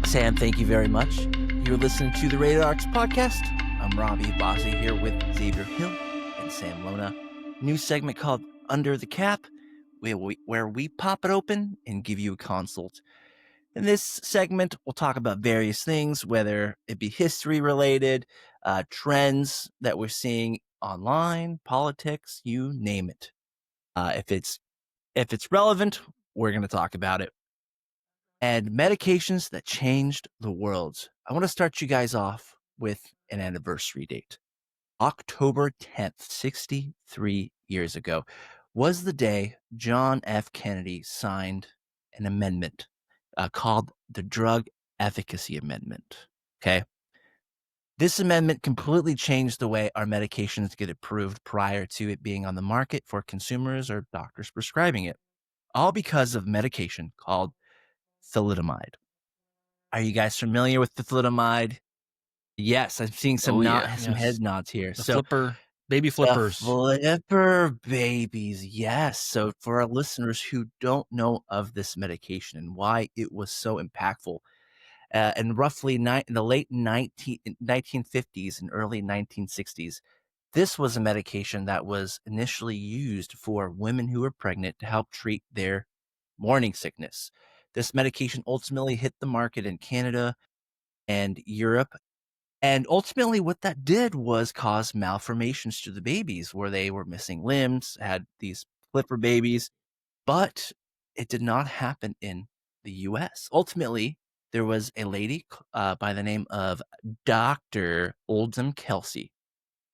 Sam, thank you very much. You're listening to the Radar Arcs podcast. I'm Robbie Bossy here with Xavier Hill and Sam Lona. New segment called Under the Cap, where we pop it open and give you a consult. In this segment, we'll talk about various things, whether it be history related, trends that we're seeing online, politics, you name it. If it's relevant, we're going to talk about it. And medications that changed the world. I want to start you guys off with an anniversary date. October 10th, 63 years ago, was the day John F. Kennedy signed an amendment called the Drug Efficacy Amendment. Okay. This amendment completely changed the way our medications get approved prior to it being on the market for consumers or doctors prescribing it, all because of medication called thalidomide. Are you guys familiar with the thalidomide? Yes, I'm seeing some some head nods here. The baby the flippers. flipper babies, yes. So for our listeners who don't know of this medication and why it was so impactful, in roughly in the late 1950s and early 1960s, this was a medication that was initially used for women who were pregnant to help treat their morning sickness. This medication ultimately hit the market in Canada and Europe. And ultimately, what that did was cause malformations to the babies where they were missing limbs, had these flipper babies, but it did not happen in the US. Ultimately, there was a lady by the name of Dr. Oldham Kelsey.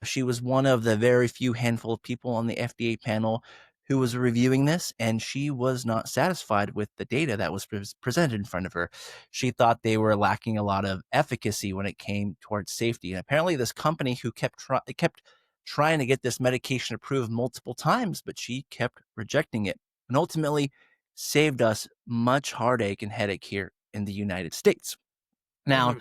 She was one of the very few handful of people on the FDA panel who was reviewing this, and she was not satisfied with the data that was presented in front of her. She thought they were lacking a lot of efficacy when it came towards safety. And apparently this company who kept trying to get this medication approved multiple times, but she kept rejecting it, and ultimately saved us much heartache and headache here in the United States. Now,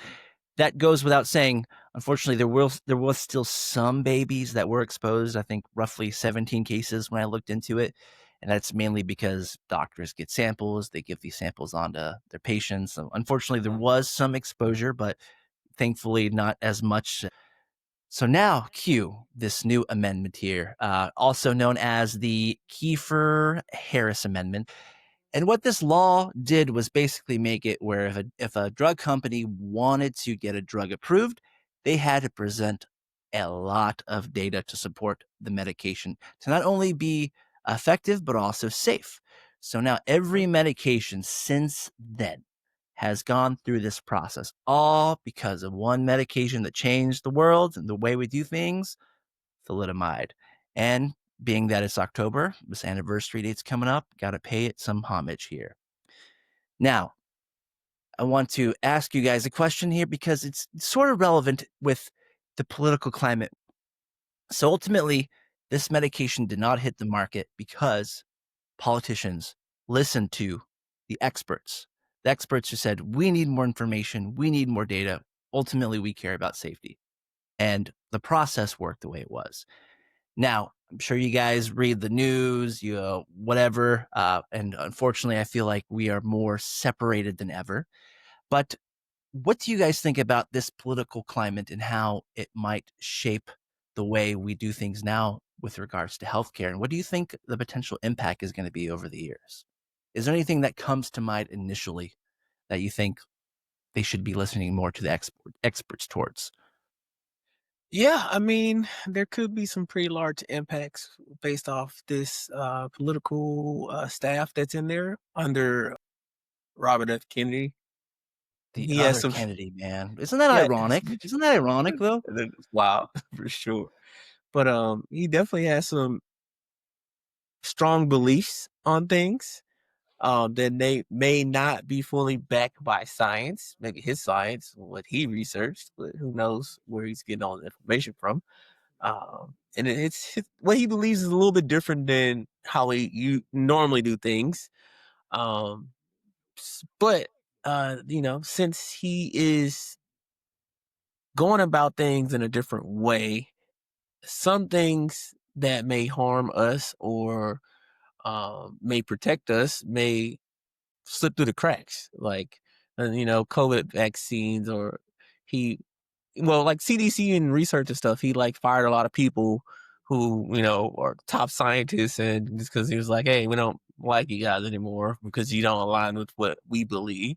that goes without saying. Unfortunately, there was still some babies that were exposed. I think roughly 17 cases when I looked into it, and that's mainly because doctors get samples. They give these samples on to their patients. So unfortunately, there was some exposure, but thankfully not as much. So now, cue this new amendment here, also known as the Kefauver-Harris Amendment. And what this law did was basically make it where if a drug company wanted to get a drug approved, they had to present a lot of data to support the medication to not only be effective, but also safe. So now every medication since then has gone through this process, all because of one medication that changed the world and the way we do things, thalidomide. And being that it's October, this anniversary date's coming up, got to pay it some homage here. Now, I want to ask you guys a question here because it's sort of relevant with the political climate. So ultimately, this medication did not hit the market because politicians listened to the experts who said, we need more information, we need more data. Ultimately, we care about safety. And the process worked the way it was. Now, I'm sure you guys read the news, whatever. And unfortunately, I feel like we are more separated than ever. But what do you guys think about this political climate and how it might shape the way we do things now with regards to healthcare? And what do you think the potential impact is going to be over the years? Is there anything that comes to mind initially that you think they should be listening more to the experts towards? Yeah, I mean, there could be some pretty large impacts based off this political staff that's in there under Robert F. Kennedy. The He has other some, Kennedy, man. Isn't that yeah, ironic? Isn't that ironic, though? wow, for sure. But he definitely has some strong beliefs on things that they may not be fully backed by science, maybe his science, what he researched, but who knows where he's getting all the information from. And what he believes is a little bit different than how you normally do things. But since he is going about things in a different way, some things that may harm us or may protect us may slip through the cracks. Like COVID vaccines, or he well, like CDC and research and stuff, he like fired a lot of people who, are top scientists, and just because he was like, hey, we don't like you guys anymore because you don't align with what we believe.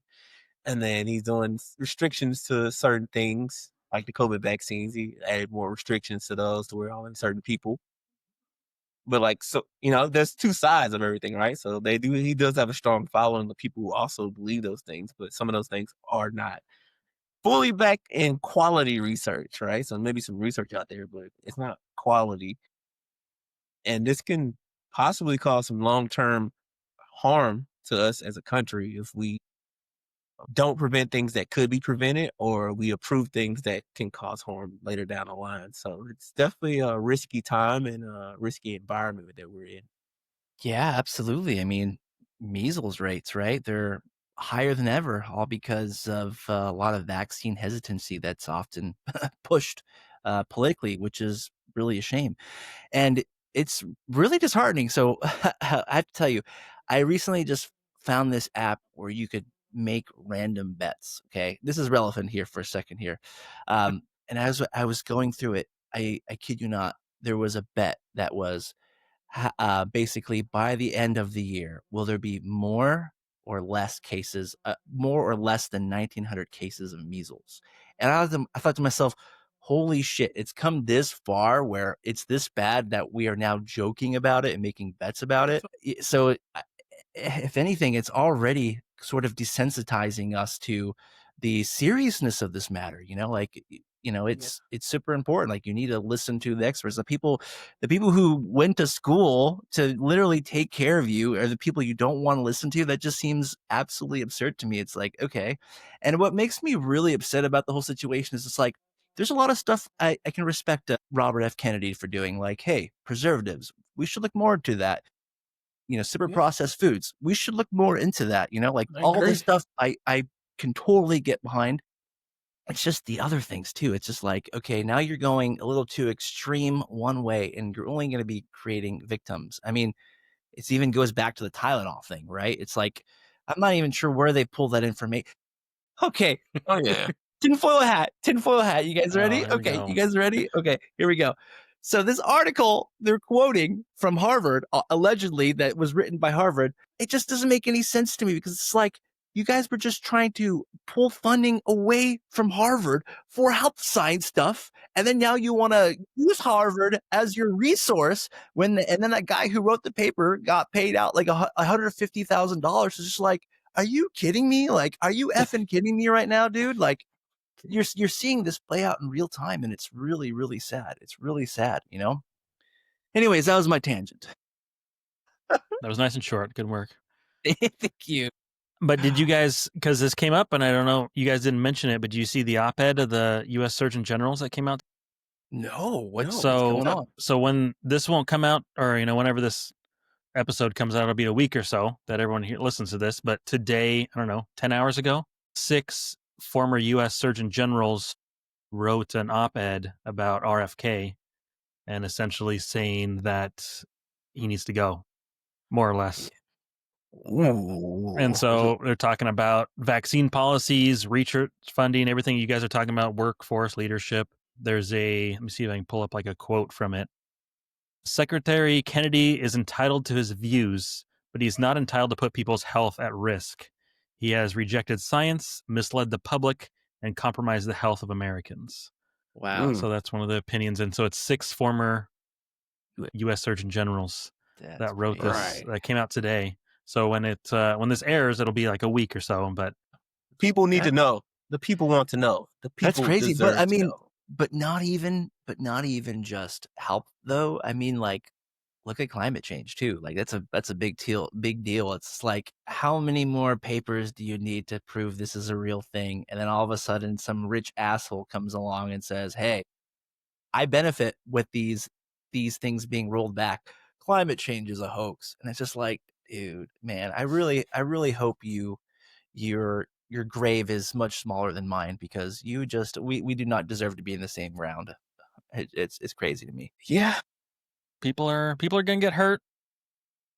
And then he's doing restrictions to certain things, like the COVID vaccines. He added more restrictions to those to where only certain people. But like, so, there's two sides of everything, right? So he does have a strong following of people who also believe those things, but some of those things are not fully backed in quality research, right? So maybe some research out there, but it's not quality. And this can possibly cause some long-term harm to us as a country if we don't prevent things that could be prevented, or we approve things that can cause harm later down the line. So it's definitely a risky time and a risky environment that we're in. Yeah, absolutely. I mean, measles rates, right? They're higher than ever, all because of a lot of vaccine hesitancy that's often pushed politically, which is really a shame. And it's really disheartening. So I have to tell you, I recently just found this app where you could make random bets. Okay. This is relevant here for a second here. And as I was going through it, I kid you not, there was a bet that was basically by the end of the year, will there be more or less cases, more or less than 1,900 cases of measles? And I thought to myself, holy shit, it's come this far where it's this bad that we are now joking about it and making bets about it. So if anything, it's already sort of desensitizing us to the seriousness of this matter, like, Yeah. it's super important. Like, you need to listen to the experts, the people who went to school to literally take care of you are the people you don't want to listen to. That just seems absolutely absurd to me. It's like, okay. And what makes me really upset about the whole situation is it's like, there's a lot of stuff I can respect Robert F. Kennedy for doing, like, hey, preservatives, we should look more into that. Super Yeah, processed foods. We should look more into that, like I all this agree. stuff I can totally get behind. It's just the other things too. It's just like, okay, now you're going a little too extreme one way and you're only going to be creating victims. I mean, it even goes back to the Tylenol thing, right? It's like, I'm not even sure where they pull that information. Okay. Oh yeah. Tinfoil hat, tinfoil hat. You guys Oh, ready? here we Okay, you go. guys ready? Okay, here we go. So this article they're quoting from Harvard, allegedly that was written by Harvard, it just doesn't make any sense to me because it's like you guys were just trying to pull funding away from Harvard for health science stuff, and then now you want to use Harvard as your resource and then that guy who wrote the paper got paid out like $150,000. It's just like, are you kidding me? Like, are you effing kidding me right now, dude? Like, you're seeing this play out in real time, and it's really, really sad. It's really sad. Anyways, that was my tangent. That was nice and short. Good work. Thank you. But did you guys, because this came up, and I don't know, you guys didn't mention it, but do you see the op-ed of the U.S. Surgeon Generals that came out? No, what's So, going on? so when this won't come out, or whenever this episode comes out, it'll be a week or so that everyone here listens to this. But today, I don't know, 10 hours ago, 6 former U.S. Surgeon Generals wrote an op-ed about RFK and essentially saying that he needs to go, more or less. And Ooh. so they're talking about vaccine policies, research funding, everything you guys are talking about, workforce leadership. Let me see if I can pull up like a quote from it. Secretary Kennedy is entitled to his views, but he's not entitled to put people's health at risk. He has rejected science, misled the public, and compromised the health of Americans. Wow, Mm, So that's one of the opinions. And so it's 6 former U.S. Surgeon Generals that's that wrote this right. that came out today. So when this airs, it'll be like a week or so. But People need to that know. The people want to know. The that's people crazy. But I deserve to mean, know. but not even just help though. I mean, like, look at climate change too. Like, that's a big deal. It's like, how many more papers do you need to prove this is a real thing? And then all of a sudden some rich asshole comes along and says, hey, I benefit with these things being rolled back. Climate change is a hoax. And it's just like, dude, man, I really hope your grave is much smaller than mine because we do not deserve to be in the same round. It's crazy to me. Yeah. people are gonna get hurt.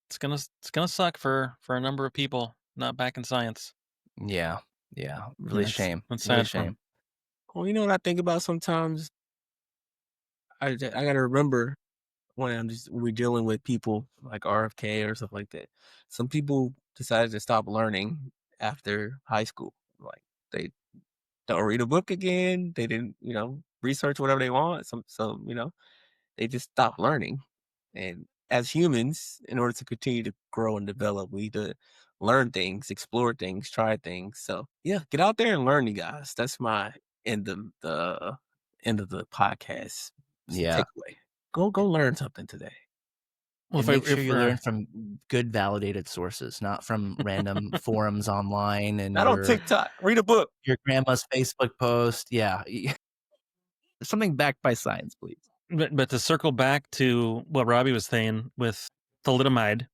It's gonna suck for a number of people not back in science. Yeah. Yeah, And really shame, that's really sad for him. shame. Well, you know what I think about sometimes? I gotta remember when we're dealing with people like RFK or stuff like that. Some people decided to stop learning after high school. Like they don't read a book again. They didn't, research whatever they want. Some, they just stop learning. And as humans, in order to continue to grow and develop, we need to learn things, explore things, try things. So yeah, get out there and learn, you guys. That's my end of the end of the podcast Yeah. takeaway. Go learn something today. Well, And make sure if you we're learn from good validated sources, not from random forums online and Not on TikTok. Read a book. your grandma's Facebook post. Yeah. Something backed by science, please. but to circle back to what Robbie was saying with thalidomide,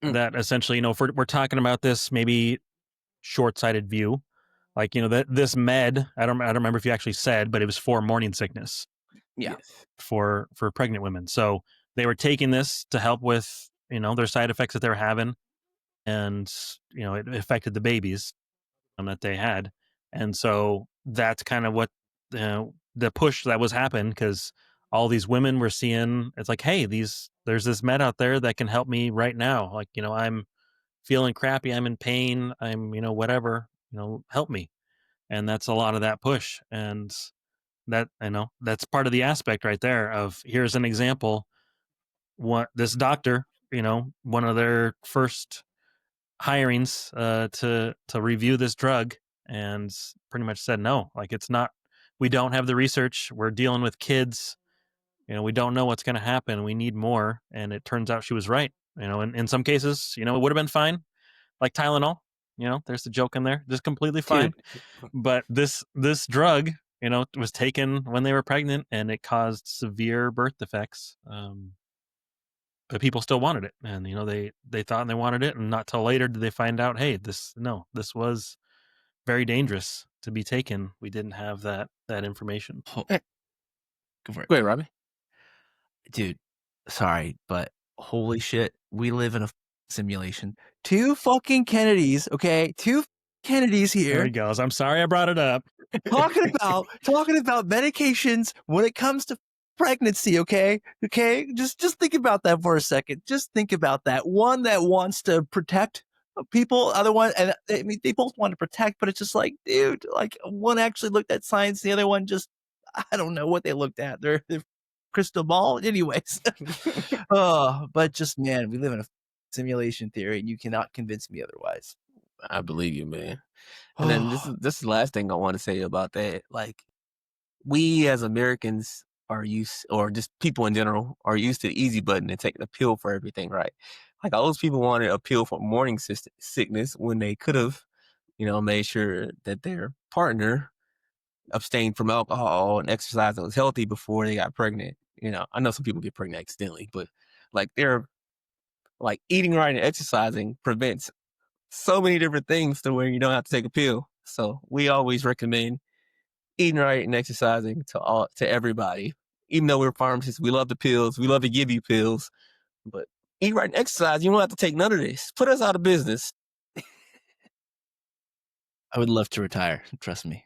Mm, that essentially, if we're talking about this maybe short-sighted view, like that this med, I don't remember if you actually said, but it was for morning sickness Yeah. yes. for pregnant women. So they were taking this to help with their side effects that they were having, and it affected the babies that they had, and so that's kind of what the push that was happening, because all these women were seeing it's like, hey, there's this med out there that can help me right now. Like, I'm feeling crappy, I'm in pain, I'm whatever, help me. And that's a lot of that push, and that that's part of the aspect right there of, here's an example, what this doctor, one of their first hirings to review this drug, and pretty much said no, like, it's not, we don't have the research, we're dealing with kids, we don't know what's going to happen, we need more. And it turns out she was right. In some cases, it would have been fine, like Tylenol. There's the joke in there, just completely fine. Dude, But this drug, was taken when they were pregnant, and it caused severe birth defects. But people still wanted it, and they thought they wanted it, and not till later did they find out, hey, this was very dangerous to be taken. We didn't have that information. eh, Go for it. go ahead, Robbie. Dude, sorry, but holy shit, we live in a simulation. 2 fucking Kennedys, okay? 2 Kennedys There here he goes. I'm sorry I brought it up. talking about medications when it comes to pregnancy, okay? Okay? Just think about that for a second. Just think about that. One that wants to protect people, other one, and I mean, they both want to protect, but it's just like, dude, like, one actually looked at science, the other one just, I don't know what they looked at. They're crystal ball. Anyways. Oh, but just, man, we live in a simulation theory, and you cannot convince me otherwise. I believe you, man. And then this Oh, is this is the last thing I want to say about that. Like, we as Americans are used, or just people in general, are used to the easy button and taking a pill for everything, right? Like, all those people wanted a pill for morning sickness when they could have, made sure that their partner abstained from alcohol and exercise and was healthy before they got pregnant. I know some people get pregnant accidentally, but like, they're like, eating right and exercising prevents so many different things to where you don't have to take a pill. So we always recommend eating right and exercising to everybody. Even though we're pharmacists, we love the pills. We love to give you pills, but eat right and exercise. You don't have to take none of this. Put us out of business. I would love to retire. Trust me.